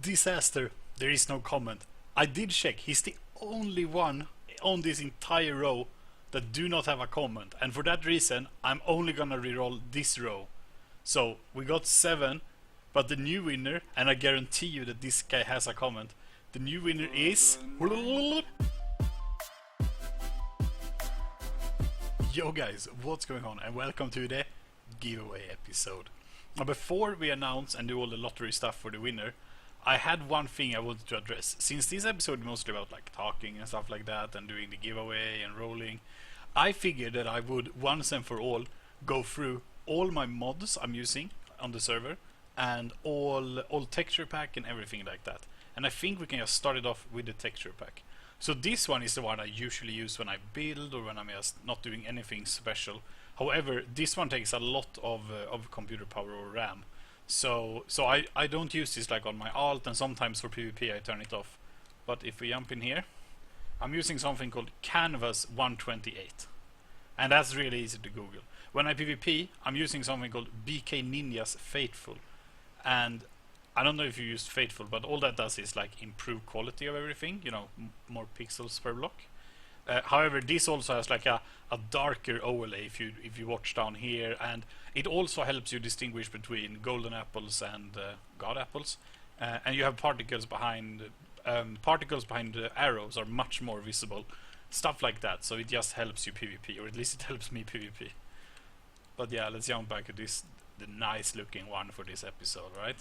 Disaster. There is no comment. I did check. He's the only one on this entire row that do not have a comment. And for that reason, I'm only gonna reroll this row. So we got 7, but the new winner, and I guarantee you that this guy has a comment. The new winner is... Yo guys, what's going on? And welcome to the giveaway episode. Now before we announce and do all the lottery stuff for the winner, I had one thing I wanted to address. Since this episode is mostly about like talking and stuff like that and doing the giveaway and rolling, I figured that I would once and for all go through all my mods I'm using on the server and all texture pack and everything like that. And I think we can just start it off with the texture pack. So this one is the one I usually use when I build or when I'm just not doing anything special. However, this one takes a lot of computer power or RAM. So I don't use this like on my alt, and sometimes for PvP I turn it off. But if we jump in here, I'm using something called Canvas 128. And that's really easy to Google. When I PvP, I'm using something called BK Ninja's Faithful. And I don't know if you used Faithful, but all that does is like improve quality of everything, you know, more pixels per block. However, this also has like a darker overlay if you watch down here, and it also helps you distinguish between golden apples and god apples. And you have particles behind the arrows are much more visible, stuff like that. So it just helps you PvP, or at least it helps me PvP. But yeah, let's jump back to this, the nice looking one for this episode, right?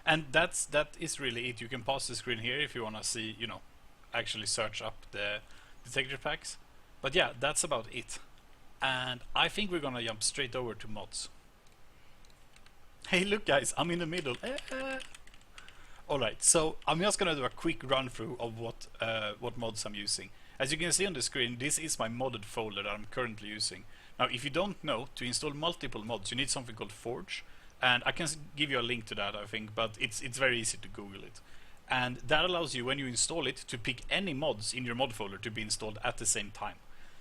And that is really it. You can pause the screen here if you want to see, you know, actually search up the texture packs. But yeah, that's about it. And I think we're gonna jump straight over to mods. Hey look guys, I'm in the middle. Alright, so I'm just gonna do a quick run through of what mods I'm using. As you can see on the screen, this is my modded folder that I'm currently using. Now if you don't know, to install multiple mods you need something called Forge. And I can give you a link to that, I think, but it's very easy to Google it. And that allows you, when you install it, to pick any mods in your mod folder to be installed at the same time.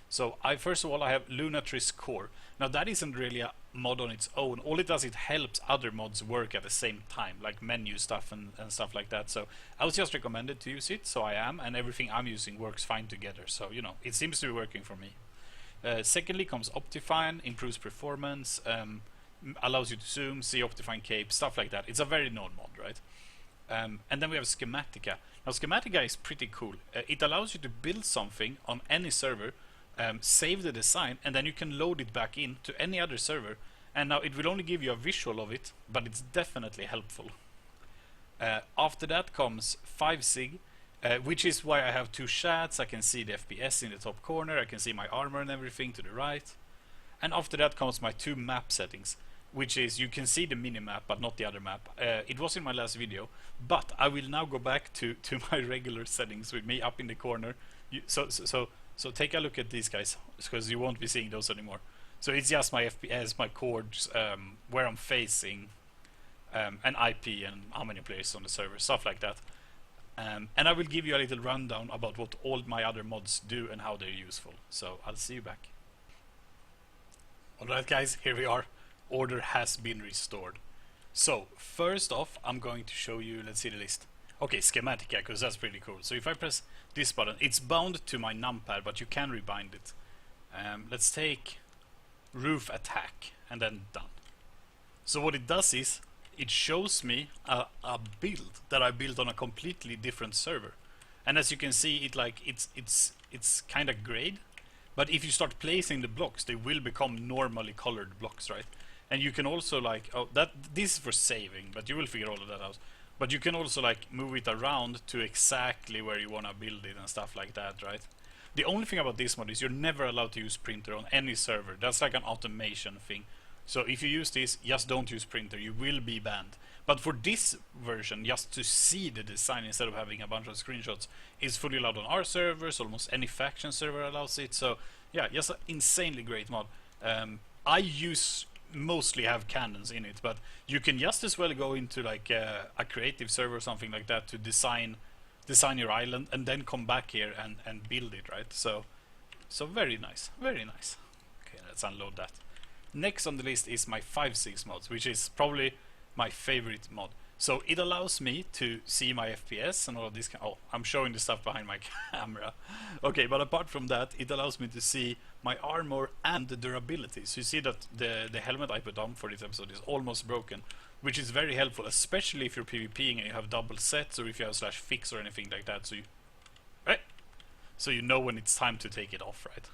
So first of all I have Lunatrix Core. Now that isn't really a mod on its own. All it does, it helps other mods work at the same time, like menu stuff and stuff like that. So I was just recommended to use it, so I am, and everything I'm using works fine together. So, you know, it seems to be working for me. Secondly comes Optifine, improves performance, allows you to zoom, see Optifine cape, stuff like that. It's a very known mod, right? And then we have Schematica. Now Schematica is pretty cool. It allows you to build something on any server, save the design, and then you can load it back in to any other server. And now it will only give you a visual of it, but it's definitely helpful. After that comes 5sig, which is why I have 2 chats. I can see the FPS in the top corner, I can see my armor and everything to the right. And after that comes my 2 map settings, which is, you can see the mini-map but not the other map. It was in my last video, but I will now go back to my regular settings with me up in the corner. So take a look at these guys, because you won't be seeing those anymore. So it's just my FPS, my chords, where I'm facing, and IP and how many players on the server, stuff like that. And I will give you a little rundown about what all my other mods do and how they're useful. So I'll see you back. Alright guys, here we are. Order has been restored. So first off I'm going to show you, let's see the list. Okay, Schematic Echo, because that's pretty cool. So if I press this button, it's bound to my numpad, but you can rebind it. Let's take Roof Attack and then done. So what it does is it shows me a build that I built on a completely different server. And as you can see, it's kind of grayed. But if you start placing the blocks, they will become normally colored blocks, right? And you can also like, this is for saving, but you will figure all of that out. But you can also like move it around to exactly where you want to build it and stuff like that, right? The only thing about this mod is you're never allowed to use printer on any server. That's like an automation thing. So if you use this, just don't use printer, you will be banned. But for this version, just to see the design instead of having a bunch of screenshots, is fully allowed on our servers. Almost any faction server allows it. So yeah, just an insanely great mod. I mostly have cannons in it, but you can just as well go into like a creative server or something like that to design your island and then come back here and build it, right? So very nice, very nice. Okay, let's unload that. Next on the list is my 5.6 mods, which is probably my favorite mod. So it allows me to see my FPS and all of this. Oh, I'm showing the stuff behind my camera. Okay, but apart from that, it allows me to see my armor and the durability. So you see that the helmet I put on for this episode is almost broken, which is very helpful, especially if you're PvPing and you have double sets, or if you have /fix or anything like that. So you, right? So you know when it's time to take it off, right?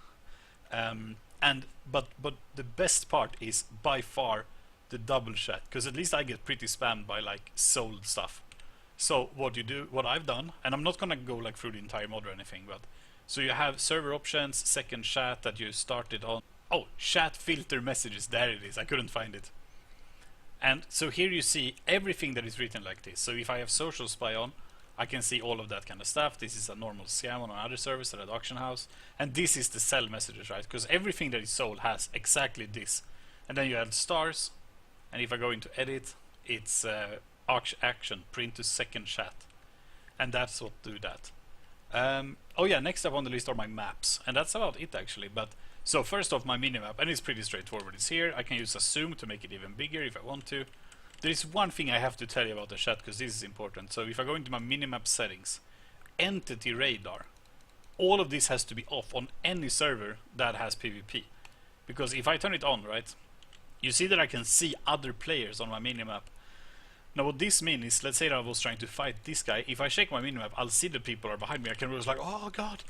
But the best part is by far the double chat, because at least I get pretty spammed by like sold stuff. So what I've done, and I'm not gonna go like through the entire mod or anything, but so you have server options, second chat that you started on. Oh, chat filter messages, there it is, I couldn't find it. And so here you see everything that is written like this. So if I have social spy on, I can see all of that kind of stuff. This is a normal scam on another service at an auction house, and this is the sell messages, right? Because everything that is sold has exactly this. And then you add stars, and if I go into edit, it's action, print to second chat, and that's what do that. Oh yeah, next up on the list are my maps, and that's about it actually. But so first off, my minimap, and it's pretty straightforward. It's here. I can use a zoom to make it even bigger if I want to. There is one thing I have to tell you about the chat, because this is important. So if I go into my minimap settings, entity radar, all of this has to be off on any server that has PvP, because if I turn it on, right, you see that I can see other players on my minimap. Now what this means is, let's say that I was trying to fight this guy. If I shake my minimap, I'll see the people are behind me. I can realize like, oh god.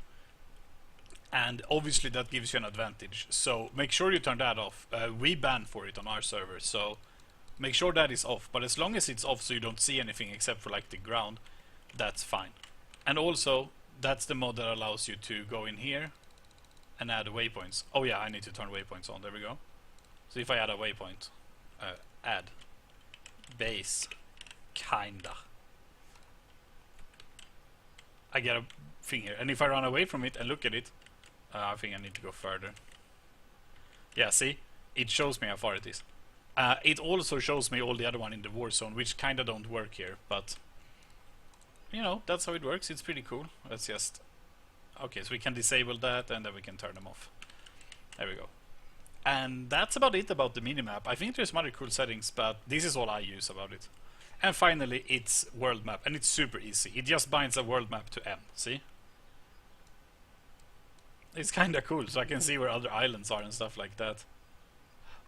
And obviously that gives you an advantage. So make sure you turn that off. We ban for it on our server, so make sure that is off. But as long as it's off so you don't see anything except for like the ground, that's fine. And also, that's the mod that allows you to go in here and add waypoints. Oh yeah, I need to turn waypoints on. There we go. So if I add a waypoint, add base, kinda, I get a thing here. And if I run away from it and look at it, I think I need to go further. Yeah, see? It shows me how far it is. It also shows me all the other one in the war zone, which kinda don't work here, but you know, that's how it works. It's pretty cool. Let's just... Okay, so we can disable that, and then we can turn them off. There we go. And that's about it about the minimap. I think there's some other cool settings, but this is all I use about it. And finally, it's world map, and it's super easy. It just binds a world map to M, see? It's kinda cool, so I can see where other islands are and stuff like that.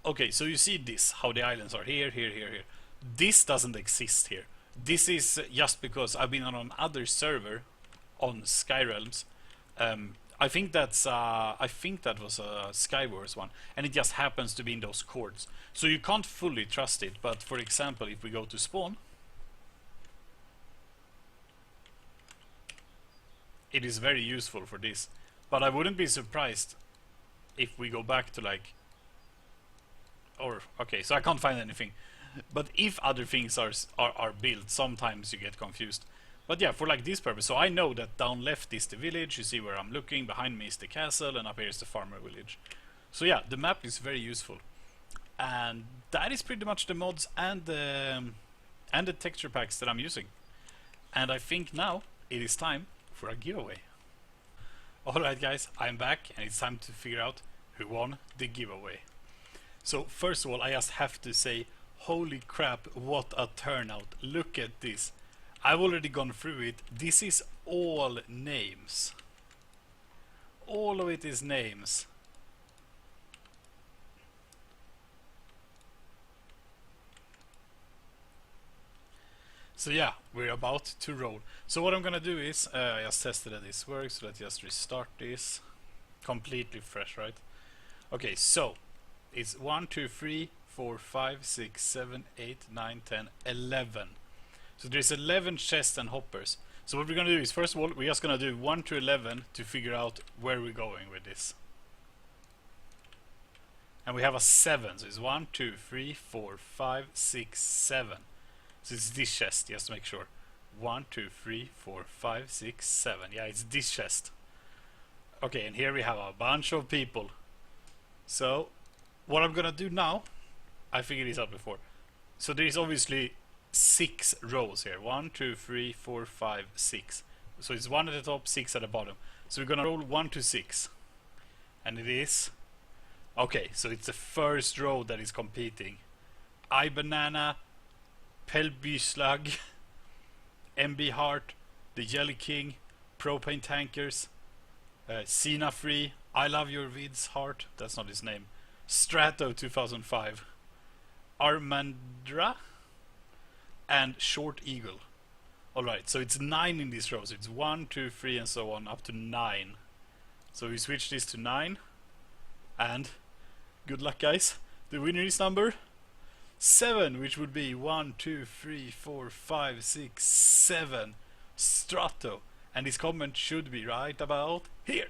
Okay, so you see this, how the islands are here, here, here, here. This doesn't exist here. This is just because I've been on another server on SkyRealms. I think that was a Skywars one, and it just happens to be in those chords. So you can't fully trust it, but for example, if we go to spawn, it is very useful for this. But I wouldn't be surprised if we go back to like... okay, so I can't find anything. But if other things are built, sometimes you get confused. But yeah, for like this purpose, so I know that down left is the village, you see where I'm looking, behind me is the castle, and up here is the farmer village. So yeah, the map is very useful. And that is pretty much the mods and the texture packs that I'm using. And I think now it is time for a giveaway. Alright guys, I'm back, and it's time to figure out who won the giveaway. So first of all, I just have to say, holy crap, what a turnout. Look at this. I've already gone through it. This is all names. All of it is names. So yeah, we're about to roll. So what I'm gonna do is, I just tested that this works, so let's just restart this. Completely fresh, right? Okay, so it's 1, 2, 3, 4, 5, 6, 7, 8, 9, 10, 11. So there's 11 chests and hoppers. So what we're gonna do is, first of all, we're just gonna do 1 to 11 to figure out where we're going with this. And we have a 7, so it's 1, 2, 3, 4, 5, 6, 7. So it's this chest, just to make sure. 1, 2, 3, 4, 5, 6, 7. Yeah, it's this chest. Okay, and here we have a bunch of people. So, what I'm gonna do now, I figured this out before. So there is obviously 6 rows here. 1, 2, 3, 4, 5, 6. So it's 1 at the top, 6 at the bottom. So we're gonna roll 1 to 6. And it is... Okay, so it's the first row that is competing. iBanana, Pelby Slug, MB Heart, The Jelly King, Propane Tankers, Cena Free, I Love Your Vids Heart, that's not his name, Strato 2005, Armandra, and Short Eagle. Alright, so it's 9 in this row, so it's 1, 2, 3 and so on, up to 9. So we switch this to 9, and good luck guys, the winner is number 7, which would be 1, 2, 3, 4, 5, 6, 7, Strato, and his comment should be right about here.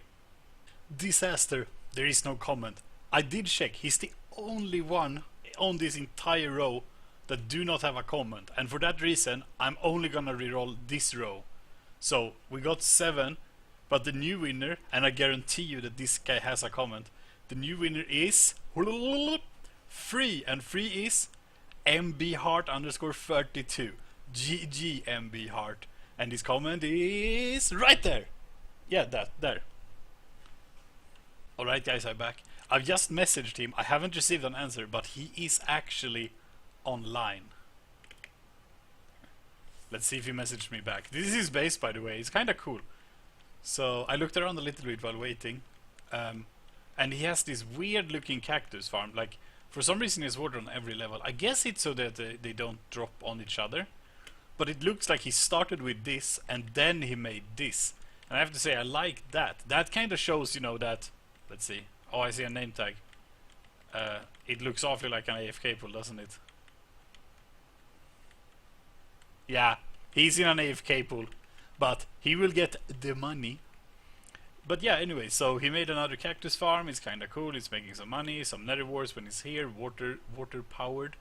Disaster, there is no comment. I did check, he's the only one on this entire row that do not have a comment, and for that reason I'm only gonna reroll this row. So we got 7, but the new winner, and I guarantee you that this guy has a comment, the new winner is 3, and 3 is MB Heart_32. GG MB Heart, and his comment is right there. Yeah, that there. Alright guys, I'm back. I've just messaged him. I haven't received an answer, but he is actually online. Let's see if he messaged me back. This is his base, by the way. It's kinda cool. So I looked around a little bit while waiting, and he has this weird looking cactus farm. Like, for some reason he has water on every level. I guess it's so that they don't drop on each other, but it looks like he started with this and then he made this, and I have to say I like that. That kind of shows, you know, that, let's see, oh, I see a name tag. It looks awfully like an AFK pool, doesn't it? Yeah, he's in an AFK pool, but he will get the money. But yeah, anyway, so he made another cactus farm. It's kinda cool. He's making some money, some nether wars when he's here, water powered.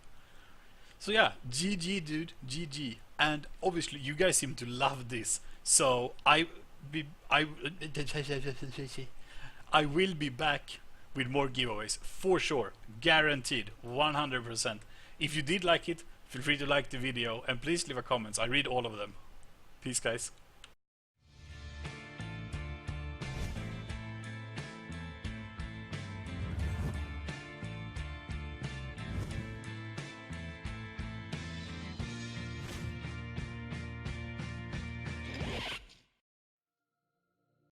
So yeah, GG dude, GG. And obviously you guys seem to love this, so I will be back with more giveaways for sure, guaranteed, 100%. If you did like it, feel free to like the video and please leave a comment. I read all of them. Peace guys.